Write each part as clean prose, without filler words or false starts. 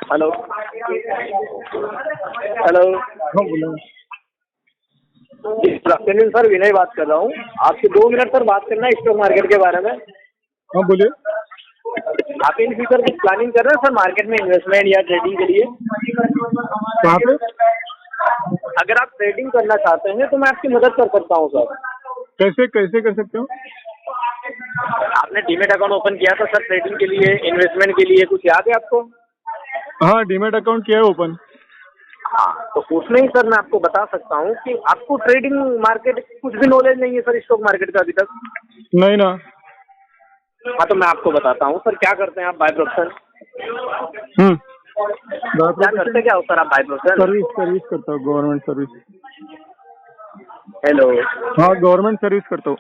Hello hello. हाँ बोलो। Good afternoon sir, विनय बात कर रहा हूँ। आपसे 2 मिनट सर बात करना है स्टॉक मार्केट के बारे में। हाँ बोलिए। आप इन फ्यूचर कुछ प्लानिंग कर रहे हैं सर मार्केट में इन्वेस्टमेंट या ट्रेडिंग के लिए? कहाँ पे? अगर आप ट्रेडिंग करना चाहते हैं तो मैं आपकी मदद कर सकता हूँ सर। कैसे कैसे कर सकते हो? आपने डीमेट अकाउंट ओपन किया था सर ट्रेडिंग के लिए, इन्वेस्टमेंट के लिए, कुछ याद है आपको? हाँ डीमैट अकाउंट किया है ओपन। हाँ, तो उसमें ही सर मैं आपको बता सकता हूँ कि आपको ट्रेडिंग मार्केट कुछ भी नॉलेज नहीं है सर स्टॉक मार्केट का अभी तक? नहीं ना। हाँ, तो मैं आपको बताता हूँ सर क्या करते हैं आप बाय प्रोफेशन। क्या करते क्या हो सर आप बाय प्रोफेशन? सर्विस करता हूँ, गवर्नमेंट सर्विस। हेलो। हाँ गवर्नमेंट सर्विस करता हूँ।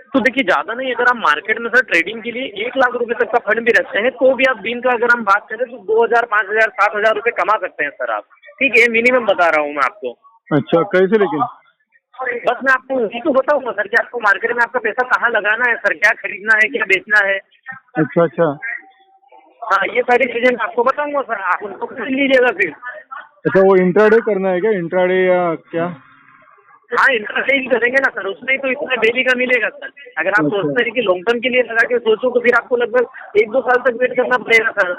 तो देखिए ज़्यादा नहीं, अगर आप मार्केट में सर ट्रेडिंग के लिए 1 लाख रुपए तक का फंड भी रखते हैं तो भी आप दिन का अगर हम बात करें तो 2,000, 5,000, 7,000 रुपए कमा सकते हैं सर आप। ठीक है, मिनिमम बता रहा हूँ मैं आपको। अच्छा कैसे लेकिन? बस मैं आपको यही तो बताऊंगा सर कि आपको मार्केट में आपका पैसा कहाँ लगाना है सर, क्या खरीदना है, क्या बेचना है। अच्छा अच्छा। हाँ, ये सारी चीजें मैं आपको बताऊंगा सर, आप उनको कर लीजिएगा फिर। अच्छा वो इंट्राडे करना है क्या? इंट्राडे या क्या? हाँ, इंटरडे ही करेंगे ना सर, उसमें तो इतना डेली का मिलेगा सर। अगर आप अच्छा सोचते हैं कि लॉन्ग टर्म के लिए लगा के सोचो तो फिर आपको लगभग 1-2 साल तक वेट करना पड़ेगा सर।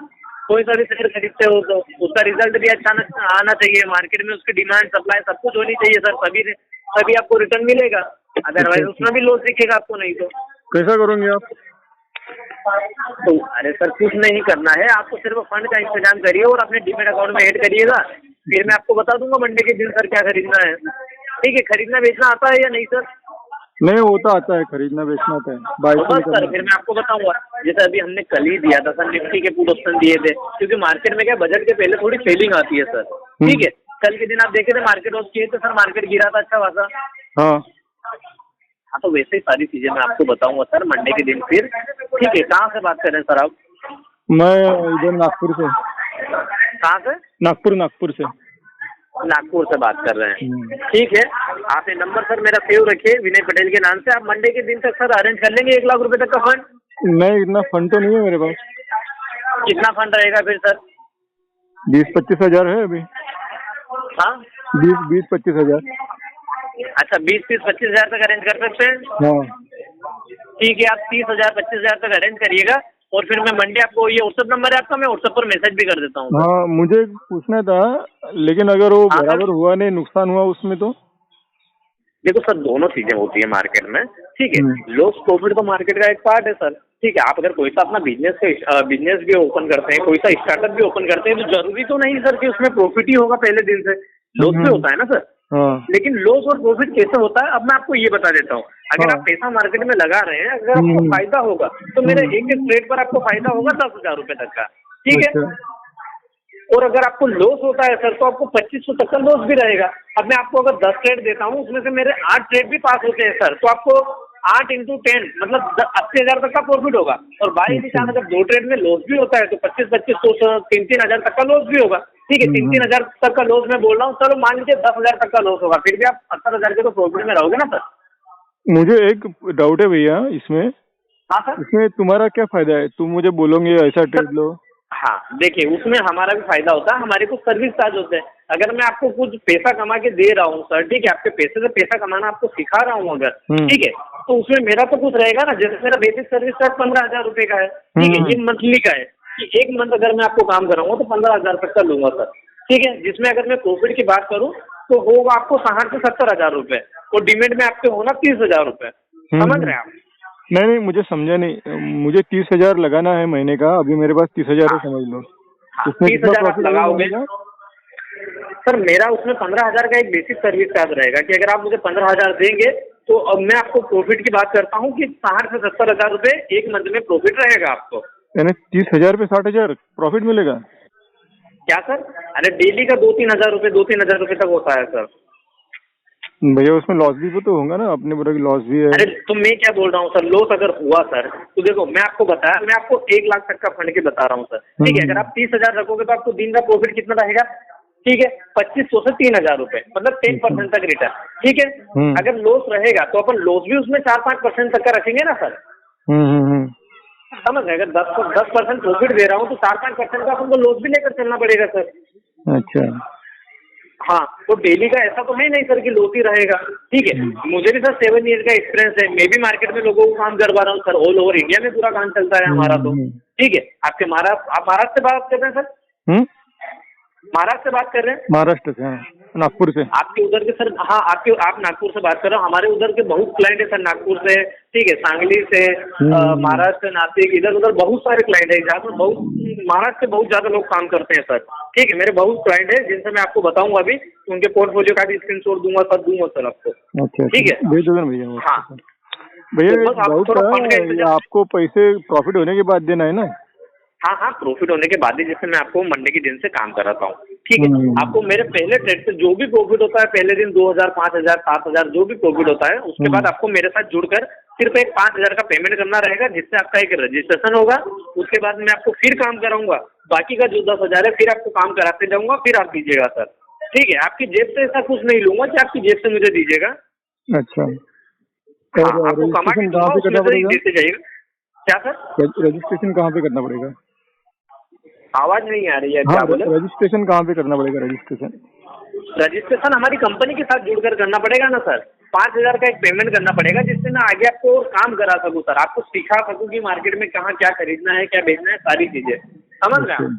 कोई सा भी शेयर खरीदते हो तो उसका रिजल्ट भी अच्छा आना चाहिए, मार्केट में उसकी डिमांड सप्लाई सब कुछ होनी चाहिए सर, तभी आपको रिटर्न मिलेगा। अच्छा अदरवाइज अच्छा। उसमें भी लॉस दिखेगा आपको नहीं तो। कैसा करोगे आप? तो अरे सर कुछ नहीं करना है, आपको सिर्फ फंड का इंतजाम करिए और अपने डीमेट अकाउंट में ऐड करिएगा। फिर मैं आपको बता दूंगा मंडे के दिन सर क्या खरीदना है। ठीक है, खरीदना बेचना आता है या नहीं सर? नहीं वो तो आता है, खरीदना बेचना आता है, बाई तो सेल बस सर करना फिर आता मैं आपको बताऊंगा। जैसे अभी हमने कल ही दिया था सर निफ्टी के पुट ऑप्शन दिए थे, क्योंकि मार्केट में क्या बजट के पहले थोड़ी सेलिंग आती है सर। ठीक है, कल के दिन आप देखे थे मार्केट ऑफ किए थे सर, मार्केट गिरा था अच्छा खासा। हाँ। हाँ, तो वैसे ही सारी चीजें मैं आपको बताऊंगा सर मंडे के दिन फिर। ठीक है, कहाँ से बात कर रहे हैं सर आप? मैं इधर नागपुर से। कहाँ से? नागपुर से। नागपुर से बात कर रहे हैं। ठीक है, आप ये नंबर सर मेरा सेव रखिए विनय पटेल के नाम से। आप मंडे के दिन तक सर अरेंज कर लेंगे 1 लाख रुपए तक का फंड? नहीं इतना फंड तो नहीं है मेरे पास। कितना फंड रहेगा फिर सर? 20-25 हजार है अभी। हाँ, 20-25 हजार। अच्छा 20-25 हजार तक अरेंज कर सकते हैं। हाँ। ठीक है, आप 30,000 25,000 तक अरेंज करिएगा और फिर मैं मंडे आपको, ये व्हाट्सअप नंबर है आपका, मैं व्हाट्सअप पर मैसेज भी कर देता हूँ सर। हाँ मुझे पूछना था, लेकिन अगर वो हाँ सर, बराबर हुआ नहीं, नुकसान हुआ उसमें तो? देखो सर दोनों चीजें होती है मार्केट में। ठीक है, हम्म। लॉस प्रॉफिट तो मार्केट का एक पार्ट है सर। ठीक है, आप अगर कोई सा अपना बिजनेस भी ओपन करते हैं, कोई सा स्टार्टअप भी ओपन करते हैं तो जरूरी तो नहीं सर कि उसमें प्रॉफिट ही होगा पहले दिन से। लॉस भी होता है ना सर। हाँ लेकिन लॉस और प्रॉफिट कैसे होता है अब मैं आपको ये बता देता हूँ। अगर हाँ। आप पैसा मार्केट में लगा रहे हैं, अगर आपको हम्म। फायदा होगा तो मेरे एक एक ट्रेड पर आपको फायदा होगा 10,000 रुपए तक का। ठीक है, अच्छा। और अगर आपको लॉस होता है सर तो आपको 2,500 तक का लॉस भी रहेगा। अब मैं आपको अगर 10 ट्रेड देता हूँ उसमें से मेरे 8 ट्रेड भी पास होते हैं सर, तो आपको 8 × 10 मतलब 80,000 तक का प्रॉफिट होगा। और बाई अच्छा। निशान अगर 2 ट्रेड में लॉस भी होता है तो 25-25 3-3 हजार तक का लॉस भी होगा। ठीक है, 3-3 हजार तक का लॉस मैं बोल रहा हूँ, चलो मान लीजिए 10,000 तक का लॉस होगा, फिर भी आप 70,000 के तो प्रॉफिट में रहोगे ना सर। मुझे एक डाउट है भैया इसमें। हाँ सर। इसमें तुम्हारा क्या फायदा है? तुम मुझे बोलोगे ऐसा सर ट्रेड लो। हाँ, देखिए उसमें हमारा भी फायदा होता है, हमारे कुछ सर्विस चार्ज होते हैं। अगर मैं आपको कुछ पैसा कमा के दे रहा हूँ सर, ठीक है, आपके पैसे से पैसा कमाना आपको सिखा रहा हूँ अगर, ठीक है, तो उसमें मेरा तो कुछ रहेगा ना। जैसे मेरा बेसिक सर्विस चार्ज 15,000 रुपए का है, ठीक है, ये मंथली का है कि 1 मंथ अगर मैं आपको काम कराऊंगा तो 15,000 तक का लूंगा सर। ठीक है, जिसमें अगर मैं प्रॉफिट की बात करूँ तो होगा आपको 60 से 70,000 रुपए, और डिमेट में आपके होना 30,000 रुपए। समझ रहे हैं आप? नहीं नहीं मुझे समझा नहीं। मुझे 30,000 लगाना है महीने का, अभी मेरे पास 30,000 है हाँ समझ लो। हाँ, इसमें कितना 30,000 आप प्रॉफिट होगा लगाओगे महीने का? सर। मेरा उसमें 15,000 का एक बेसिक सर्विस चार्ज रहेगा कि अगर आप मुझे 15,000 देंगे तो अब मैं आपको प्रॉफिट की बात करता हूँ कि 60 से 70,000 रुपए एक मंथ में प्रॉफिट रहेगा आपको। यानी 30,000 पे 60,000 प्रॉफिट मिलेगा? क्या सर? अरे डेली का 2-3 हजार रुपए, 2-3 हजार रुपए तक होता है सर। भैया उसमें लॉस भी तो होगा ना, अपने बोला कि लॉस भी है। अरे तो मैं क्या बोल रहा हूँ सर, लॉस अगर हुआ सर तो देखो मैं आपको बताया, मैं आपको 1 लाख तक का फंड के बता रहा हूँ सर। ठीक है, अगर आप 30,000 रखोगे तो आपको दिन का प्रॉफिट कितना रहेगा? ठीक है, 2,500 से 3,000 रुपए, मतलब 10% तक रिटर्न। ठीक है, अगर लॉस रहेगा तो अपन लॉस भी उसमें 4-5% तक का रखेंगे ना सर। समझ रहे? अगर 10% प्रॉफिट दे रहा हूँ तो 4-5% का अपन को लॉस भी लेकर चलना पड़ेगा सर। अच्छा। हाँ, तो डेली का ऐसा तो है नहीं सर कि लॉस ही रहेगा। ठीक है, मुझे भी सर 7 ईयर का एक्सपीरियंस है, मैं भी मार्केट में लोगों को काम करवा रहा हूँ सर, ऑल ओवर इंडिया में पूरा काम चलता है हमारा तो। ठीक है, आप महाराष्ट्र से बात कर रहे हैं सर? महाराष्ट्र से बात कर रहे हैं? महाराष्ट्र से, हाँ, नागपुर से। आपके उधर के सर, हाँ आप नागपुर से बात कर रहे हो। हमारे उधर के बहुत क्लाइंट है सर, नागपुर से, ठीक है, सांगली से, महाराष्ट्र, नासिक, इधर उधर बहुत सारे क्लाइंट है, जहाँ पर महाराष्ट्र से बहुत ज्यादा लोग काम करते हैं सर। ठीक है, मेरे बहुत क्लाइंट है जिनसे मैं आपको बताऊंगा अभी, उनके पोर्टफोलियो का भी स्क्रीनशॉट दूंगा सर आपको। ठीक है भैया। हाँ भैया, आपको पैसे प्रॉफिट होने के बाद देना है ना? हाँ, प्रॉफिट होने के बाद ही, जैसे मैं आपको मंडे के दिन से काम कराता हूँ। ठीक है, आपको मेरे पहले ट्रेड से जो भी प्रॉफिट होता है, पहले दिन 2000, 5000, 7000 जो भी प्रॉफिट होता है, उसके बाद आपको मेरे साथ जुड़कर सिर्फ एक 5000 का पेमेंट करना रहेगा, जिससे आपका एक रजिस्ट्रेशन होगा। उसके बाद मैं आपको फिर काम कराऊंगा, बाकी का जो 10,000 है फिर आपको काम कराते जाऊंगा, फिर आप दीजिएगा सर। ठीक है, आपकी जेब से ऐसा कुछ नहीं लूंगा कि आपकी जेब से मुझे दीजिएगा। अच्छा, हाँ, आपको कमा के देते जाइएगा। क्या सर? रजिस्ट्रेशन कहाँ पे करना पड़ेगा? आवाज नहीं आ रही है, हाँ, क्या बोले? रजिस्ट्रेशन कहाँ पे करना पड़ेगा? रजिस्ट्रेशन हमारी कंपनी के साथ जुड़कर करना पड़ेगा ना सर। 5,000 का एक पेमेंट करना पड़ेगा, जिससे मैं आगे आपको काम करा सकूं सर, आपको सिखा सकूं कि मार्केट में कहाँ क्या खरीदना है, क्या बेचना है, सारी चीजें। समझ रहे हैं?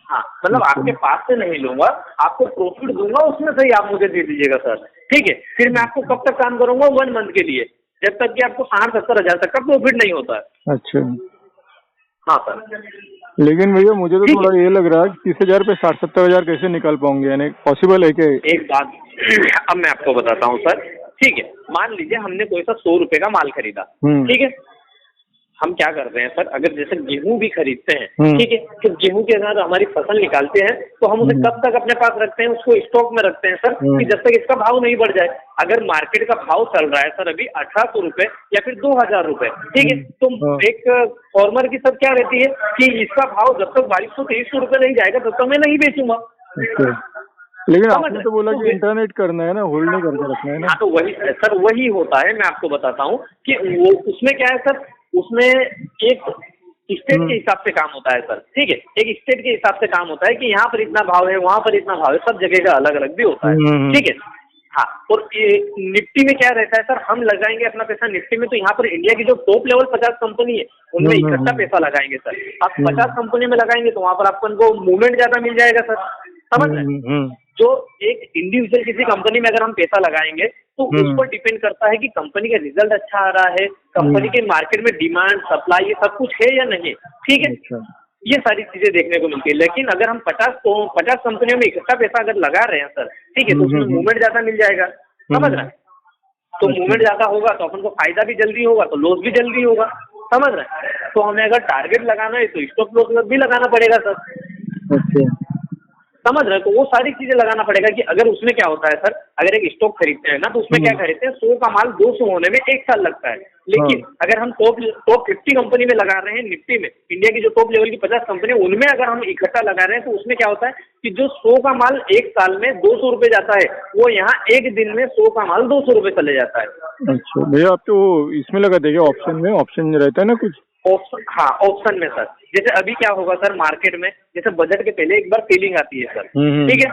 हाँ, मतलब आपके पास से नहीं लूंगा, आपको प्रॉफिट दूंगा, उसमें से ही आप मुझे दे दीजिएगा सर। ठीक है, फिर मैं आपको कब तक काम करूंगा? 1 मंथ के लिए, जब तक कि आपको 60-70 हजार तक का प्रॉफिट नहीं होता है। अच्छा। हाँ सर। लेकिन भैया मुझे तो थोड़ा ये लग रहा है कि 30,000 पे 60-70 हजार कैसे निकाल पाऊंगे, यानी पॉसिबल है क्या? एक बात अब मैं आपको बताता हूँ सर। ठीक है, मान लीजिए हमने कोई सा 100 रुपए का माल खरीदा। ठीक है, हम क्या करते हैं सर, अगर जैसे गेहूं भी खरीदते हैं, ठीक है, तो गेहूं के अगर हमारी फसल निकालते हैं तो हम उसे कब तक अपने पास रखते हैं? उसको स्टॉक में रखते हैं सर, कि जब तक इसका भाव नहीं बढ़ जाए। अगर मार्केट का भाव चल रहा है सर अभी 1800 रुपए या फिर 2000 रुपए, ठीक है, तो एक फार्मर की सब क्या रहती है कि इसका भाव जब तक 2200-2300 रुपए नहीं जाएगा तब तक मैं नहीं बेचूंगा। लेकिन आपने तो बोला कि इंटरनेट करना है ना, होल्ड नहीं करके रखना है ना। हाँ, तो वही सर, वही होता है। मैं आपको बताता हूँ कि वो उसमें क्या है सर, उसमें एक स्टेट के हिसाब से काम होता है सर। ठीक है, एक स्टेट के हिसाब से काम होता है कि यहाँ पर इतना भाव है, वहाँ पर इतना भाव है, सब जगह का अलग अलग भी होता है। ठीक है, हाँ, और निफ्टी में क्या रहता है सर, हम लगाएंगे अपना पैसा निफ्टी में, तो यहाँ पर इंडिया की जो टॉप लेवल 50 कंपनी है उनमें इकट्ठा पैसा लगाएंगे सर। आप 50 कंपनी में लगाएंगे तो वहाँ पर आपको उनको मूवमेंट ज्यादा मिल जाएगा सर। समझ रहे? जो एक इंडिविजुअल किसी कंपनी में अगर हम पैसा लगाएंगे तो उस पर डिपेंड करता है कि कंपनी का रिजल्ट अच्छा आ रहा है, कंपनी के मार्केट में डिमांड, सप्लाई, ये सब कुछ है या नहीं। ठीक है, ये सारी चीजें देखने को मिलती है। लेकिन अगर हम 50 कंपनियों में इकट्ठा पैसा अगर लगा रहे हैं सर, ठीक है, तो उसमें मूवमेंट ज्यादा मिल जाएगा। समझ रहे हैं? तो मूवमेंट ज्यादा होगा तो अपन को फायदा भी जल्दी होगा, तो लॉस भी जल्दी होगा। समझ रहे हैं? तो हमें अगर टारगेट लगाना है तो स्टॉप लॉस भी लगाना पड़ेगा सर। समझ रहे हैं? तो वो सारी चीजें लगाना पड़ेगा कि अगर उसमें क्या होता है सर, अगर एक स्टॉक खरीदते हैं ना तो उसमें क्या खरीदते हैं, 100 का माल 200 होने में 1 साल लगता है। लेकिन अगर हम टॉप 50 कंपनी में लगा रहे हैं निफ्टी में, इंडिया की जो टॉप लेवल की 50 कंपनी, उनमें अगर हम इकट्ठा लगा रहे हैं तो उसमें क्या होता है कि जो 100 का माल 1 साल में 200 रुपए जाता है, वो यहाँ 1 दिन में 100 का माल 200 रुपए चले जाता है। अच्छा भैया, आप तो इसमें लगा देंगे ऑप्शन में, ऑप्शन रहता है ना कुछ ऑप्शन? हाँ, ऑप्शन में सर, जैसे अभी क्या होगा सर मार्केट में, जैसे बजट के पहले एक बार सेलिंग आती है सर। ठीक है,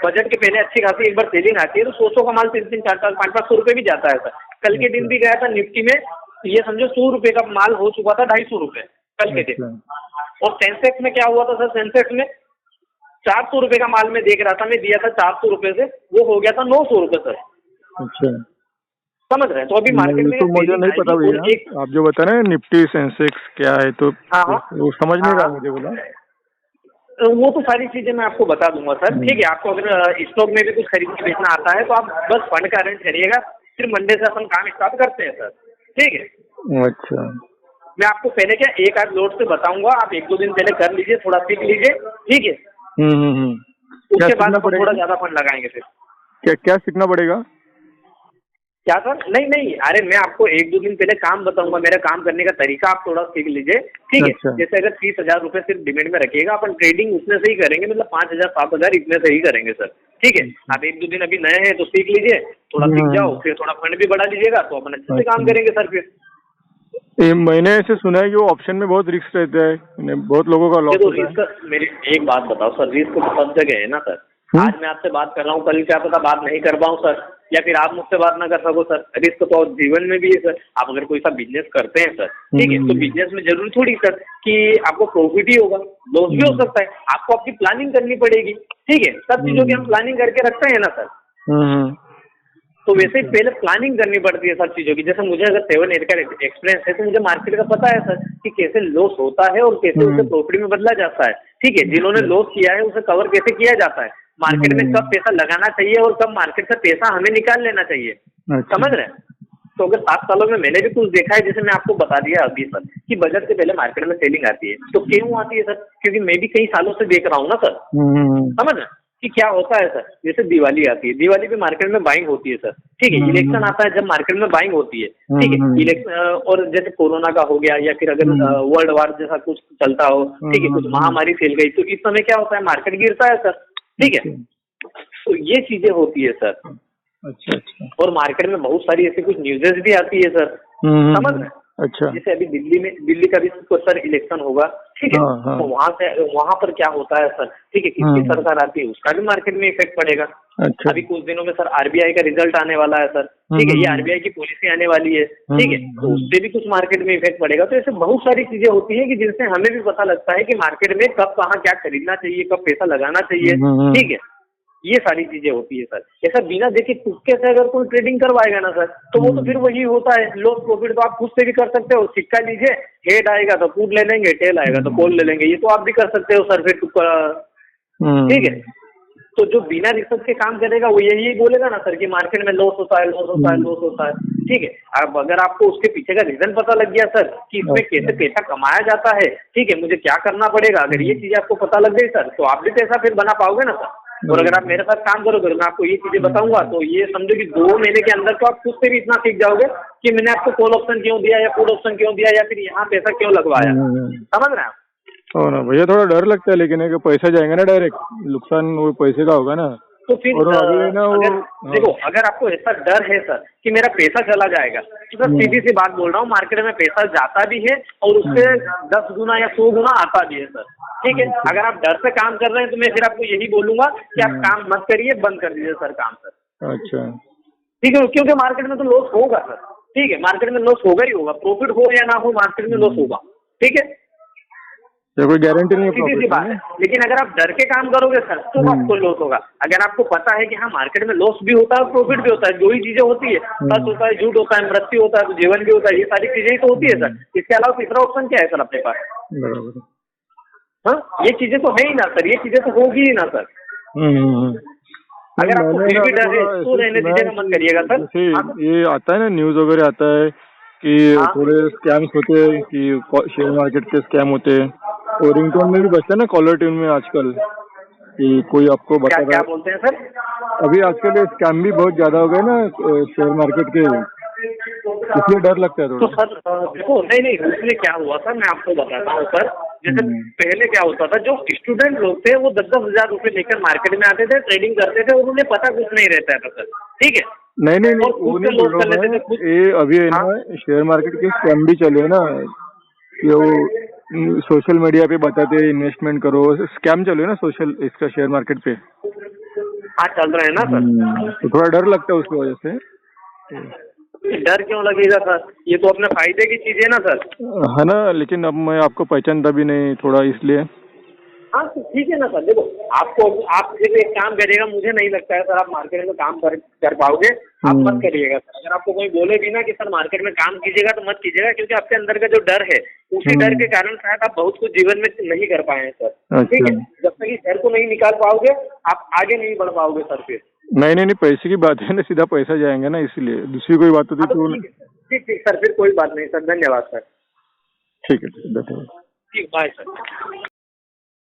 बजट के पहले अच्छी खासी एक बार सेलिंग आती है तो 100 का माल 300, 400, 500 रुपए भी जाता है सर। कल के दिन भी गया था निफ्टी में, ये समझो 100 रुपए का माल हो चुका था 250 रुपए कल के दिन। और सेंसेक्स में क्या हुआ था सर, सेंसेक्स में 400 रुपए का माल में देख रहा था, मैं दिया था 400 रुपए से, वो हो गया था 900 रुपए सर। अच्छा, समझ रहे हैं? तो अभी मार्केट में तो मुझे नहीं पता भैया, आप जो बता रहे हैं निफ्टी सेंसेक्स क्या है, तो वो समझ नहीं रहा मुझे। बोला वो तो सारी चीजें मैं आपको बता दूंगा सर। ठीक है, आपको अगर स्टॉक में भी कुछ खरीदना बेचना आता है तो आप बस फंड का अरेंज करिएगा, फिर मंडे से अपन काम स्टार्ट करते हैं सर। ठीक है। अच्छा, मैं आपको पहले क्या एक आध लोड से बताऊंगा, आप 1-2 दिन पहले कर लीजिए, थोड़ा सीख लीजिए। ठीक है, उसके बाद अपन थोड़ा ज्यादा फंड लगाएंगे। फिर क्या सीखना पड़ेगा? क्या सर? नहीं, अरे मैं आपको 1-2 दिन पहले काम बताऊंगा, मेरा काम करने का तरीका आप थोड़ा सीख लीजिए। ठीक है, अच्छा। जैसे अगर 30,000 रुपए सिर्फ डिमेट में रखिएगा, अपन ट्रेडिंग उसमें से ही करेंगे, मतलब 5,000 7,000 इतने से ही करेंगे सर। ठीक है, आप 1-2 दिन अभी नए हैं तो सीख लीजिए, थोड़ा सीख जाओ, फिर थोड़ा फंड भी बढ़ा लीजिएगा तो अपन अच्छे से काम करेंगे सर। फिर ये मैंने ऐसे सुना है कि वो ऑप्शन में बहुत रिस्क रहता है, बहुत लोगों का लॉस होता है। रिस्क, मेरी एक बात बताओ सर, रिस्क तो सब जगह है ना सर। आज मैं आपसे बात कर रहा हूँ, कल क्या पता बात नहीं कर पाऊँ सर, या फिर आप मुझसे बात ना कर सको सर। रिस्क तो जीवन में भी है सर। आप अगर कोई सा बिजनेस करते हैं सर, ठीक है, तो बिजनेस में जरूरी थोड़ी सर कि आपको प्रॉफिट ही होगा, लॉस भी हो सकता है। आपको अपनी प्लानिंग करनी पड़ेगी, ठीक है। सब चीजों की हम प्लानिंग करके रखते हैं ना सर। तो वैसे ही पहले प्लानिंग करनी पड़ती है सब चीजों की। जैसे मुझे अगर 7 ईयर का एक्सपीरियंस है, तो मुझे मार्केट का पता है सर कि कैसे लॉस होता है और कैसे उसे प्रॉफिट में बदला जाता है, ठीक है। जिन्होंने लॉस किया है उसे कवर कैसे किया जाता है, मार्केट में कब पैसा लगाना चाहिए और कब मार्केट से पैसा हमें निकाल लेना चाहिए, समझ रहे हैं। तो अगर 7 सालों में मैंने भी कुछ देखा है, जैसे मैं आपको बता दिया अभी सर कि बजट से पहले मार्केट में सेलिंग आती है। तो क्यों आती है सर? क्योंकि मैं भी कई सालों से देख रहा हूँ ना सर, समझ रहे कि क्या होता है सर। जैसे दिवाली आती है, दिवाली पे मार्केट में बाइंग होती है सर, ठीक है। इलेक्शन आता है जब मार्केट में बाइंग होती है, ठीक है। इलेक्शन और जैसे कोरोना का हो गया, या फिर अगर वर्ल्ड वार जैसा कुछ चलता हो, ठीक है, कुछ महामारी फैल गई, तो इस समय क्या होता है, मार्केट गिरता है सर, ठीक है। तो ये चीजें होती है सर। अच्छा। और मार्केट में बहुत सारी ऐसी कुछ न्यूज़ेस भी आती है सर, समझ रहे। अच्छा। जैसे अभी दिल्ली का भी सर इलेक्शन होगा, ठीक है। तो वहाँ पर क्या होता है सर, ठीक है, किसकी सरकार आती है उसका भी मार्केट में इफेक्ट पड़ेगा। अच्छा। अभी कुछ दिनों में सर आरबीआई का रिजल्ट आने वाला है सर, ठीक है। ये आरबीआई की पॉलिसी आने वाली है, ठीक है, तो उससे भी कुछ मार्केट में इफेक्ट पड़ेगा। तो ऐसे बहुत सारी चीजें होती है कि जिनसे हमें भी पता लगता है कि मार्केट में कब कहाँ क्या खरीदना चाहिए, कब पैसा लगाना चाहिए, ठीक है। ये सारी चीजें होती है सर। ऐसा बिना देखे तुक्के से अगर कोई ट्रेडिंग करवाएगा ना सर, तो वो तो फिर वही होता है, लॉस प्रॉफिट तो आप खुद से भी कर सकते हो। सिक्का लीजिए, हेड आएगा तो पुट ले लेंगे, टेल आएगा तो कॉल ले लेंगे, ये तो आप भी कर सकते हो सर फिर, ठीक है। तो जो बिना रिसर्च के काम करेगा वो यही बोलेगा ना सर कि मार्केट में लॉस होता है, लॉस होता है, लॉस होता है, ठीक है। अब अगर आपको उसके पीछे का रीजन पता लग गया सर कि इसमें कैसे पैसा कमाया जाता है, ठीक है, मुझे क्या करना पड़ेगा, अगर ये चीजें आपको पता लग गई सर, तो आप भी पैसा फिर बना पाओगे ना सर। और अगर आप मेरे साथ काम करोगे, मैं आपको ये चीजें बताऊंगा, तो ये समझो कि 2 महीने के अंदर तो आप खुद से भी इतना सीख जाओगे कि मैंने आपको कॉल ऑप्शन क्यों दिया, या पुट ऑप्शन क्यों दिया, या फिर यहाँ पैसा क्यों लगवाया, समझ रहे हैं आप। हो ना भैया, थोड़ा डर लगता है लेकिन है कि पैसा जाएगा ना डायरेक्ट, नुकसान वो पैसे का होगा ना। तो फिर देखो, अगर आपको ऐसा डर है सर कि मेरा पैसा चला जाएगा, तो सर सीधी सी बात बोल रहा हूँ, मार्केट में पैसा जाता भी है और उससे 10 गुना या 100 गुना आता भी है सर, ठीक है। अगर आप डर से काम कर रहे हैं तो मैं फिर आपको यही बोलूंगा कि आप काम मत करिए, बंद कर दीजिए सर काम सर। अच्छा, ठीक है, क्योंकि मार्केट में तो लॉस होगा सर, ठीक है, मार्केट में लॉस होगा ही होगा, प्रॉफिट हो या ना हो, मार्केट में लॉस होगा, ठीक है। कोई गारंटी नहीं है, सीधी सी बात है। लेकिन अगर आप डर के काम करोगे सर तो आपको लॉस होगा। अगर आपको पता है कि हाँ मार्केट में लॉस भी होता है, प्रॉफिट भी होता है, जो ही चीजें होती है, सच होता है, झूठ होता है, मृत्यु होता है, तो जीवन भी होता है, ये सारी चीजें ही तो होती है सर। इसके अलावा तीसरा ऑप्शन क्या है सर अपने पास? बराबर। हाँ, ये चीजें तो है ही ना सर, ये चीजें तो होगी ही ना सर। अगर आपको फिर भी डर है तो रहने दीजिएगा, मत करिएगा सर। ये आता है ना, न्यूज वगैरह आता है कि थोड़े स्कैम्स होते हैं, कि शेयर मार्केट के स्कैम होते हैं, और रिंगटोन में भी बजता है ना, कॉलर ट्यून में आजकल, कि कोई आपको बता क्या बोलते हैं सर? अभी आजकल स्कैम भी बहुत ज्यादा हो गए ना शेयर मार्केट के, इसलिए डर लगता है थोड़ा। तो सर देखो, नहीं उसमें क्या हुआ सर, मैं आपको बताता हूँ सर। जैसे पहले क्या होता था, जो स्टूडेंट लोग थे वो 10-10 हजार रुपए लेकर मार्केट में आते थे, ट्रेडिंग करते थे, और उन्हें पता कुछ नहीं रहता था सर, ठीक है। नहीं वो नहीं बोल रहा हूँ, ये अभी है ना शेयर मार्केट के स्कैम भी चले हैं ना, कि वो सोशल मीडिया पे बताते हैं इन्वेस्टमेंट करो, स्कैम चले ना सोशल, इसका शेयर मार्केट पे। हाँ, चल रहे हैं ना सर। तो थोड़ा डर लगता है उसकी वजह से। डर क्यों लगेगा सर, ये तो अपने फायदे की चीज है ना सर। है ना, लेकिन अब मैं आपको पहचानता भी नहीं थोड़ा, इसलिए। हाँ तो ठीक है ना सर। देखो, आप जब एक काम करिएगा, मुझे नहीं लगता है सर आप मार्केट में काम कर पाओगे, आप मत करिएगा सर। अगर आपको कोई बोले भी ना कि सर मार्केट में काम कीजिएगा, तो मत कीजिएगा, क्योंकि आपके अंदर का जो डर है, उसी डर के कारण शायद आप बहुत कुछ जीवन में नहीं कर पाए हैं सर, ठीक है। जब तक इस डर को नहीं निकाल पाओगे, आप आगे नहीं बढ़ पाओगे सर फिर। नहीं, पैसे की बात है ना, सीधा पैसा जाएंगे ना, इसलिए दूसरी कोई बात होती तो। ठीक सर, फिर कोई बात नहीं सर, धन्यवाद सर। ठीक है, धन्यवाद। ठीक, बाय सर।